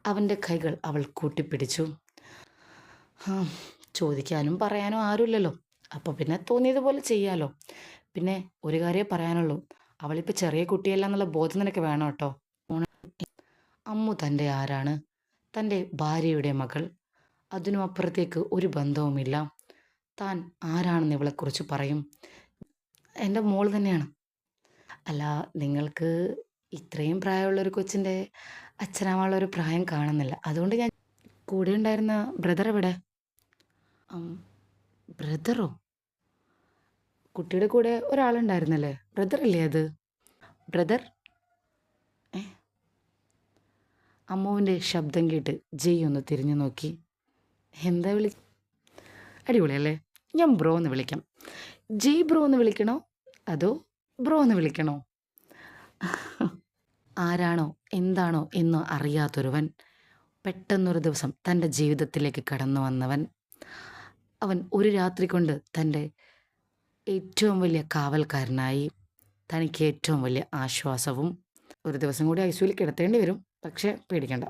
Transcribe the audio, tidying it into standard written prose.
അവൻ്റെ കൈകൾ അവൾ കൂട്ടിപ്പിടിച്ചു. ആ, ചോദിക്കാനും പറയാനും ആരുമില്ലല്ലോ, അപ്പോൾ പിന്നെ തോന്നിയതുപോലെ ചെയ്യാലോ. പിന്നെ ഒരു കാര്യമേ പറയാനുള്ളൂ, അവളിപ്പോൾ ചെറിയ കുട്ടിയല്ല എന്നുള്ള ബോധം നിനക്ക് വേണം കേട്ടോ. അമ്മു തൻ്റെ ആരാണ്? തൻ്റെ ഭാര്യയുടെ മകൾ. അതിനും അപ്പുറത്തേക്ക് ഒരു ബന്ധവുമില്ല. താൻ ആരാണെന്ന് ഇവളെക്കുറിച്ച് പറയും? എൻ്റെ മോൾ തന്നെയാണ്. അല്ല, നിങ്ങൾക്ക് ഇത്രയും പ്രായമുള്ളൊരു കൊച്ചിൻ്റെ അച്ഛനാവാനുള്ള ഒരു പ്രായം കാണുന്നില്ല. അതുകൊണ്ട് ഞാൻ കൂടെ ഉണ്ടായിരുന്ന ബ്രദർ എവിടെ? ബ്രദറോ? കുട്ടിയുടെ കൂടെ ഒരാളുണ്ടായിരുന്നല്ലേ, ബ്രദർ അല്ലേ അത്? ബ്രദർ? ഏ? അമ്മുവിൻ്റെ ശബ്ദം കേട്ട് ജയ് ഒന്ന് തിരിഞ്ഞു നോക്കി. എന്താ അടിപൊളിയല്ലേ? ഞാൻ ബ്രോ എന്ന് വിളിക്കാം. ജയ് ബ്രോ എന്ന് വിളിക്കണോ അതോ ബ്രോ എന്ന് വിളിക്കണോ? ആരാണോ എന്താണോ എന്നോ അറിയാത്തൊരുവൻ പെട്ടെന്നൊരു ദിവസം തൻ്റെ ജീവിതത്തിലേക്ക് കടന്നു വന്നവൻ. അവൻ ഒരു രാത്രി കൊണ്ട് തൻ്റെ ഏറ്റവും വലിയ കാവൽക്കാരനായി. തനിക്ക് ഏറ്റവും വലിയ ആശ്വാസവും. ഒരു ദിവസം കൂടി ഐസിയുവിൽ കിടത്തേണ്ടി വരും, പക്ഷേ പേടിക്കണ്ട.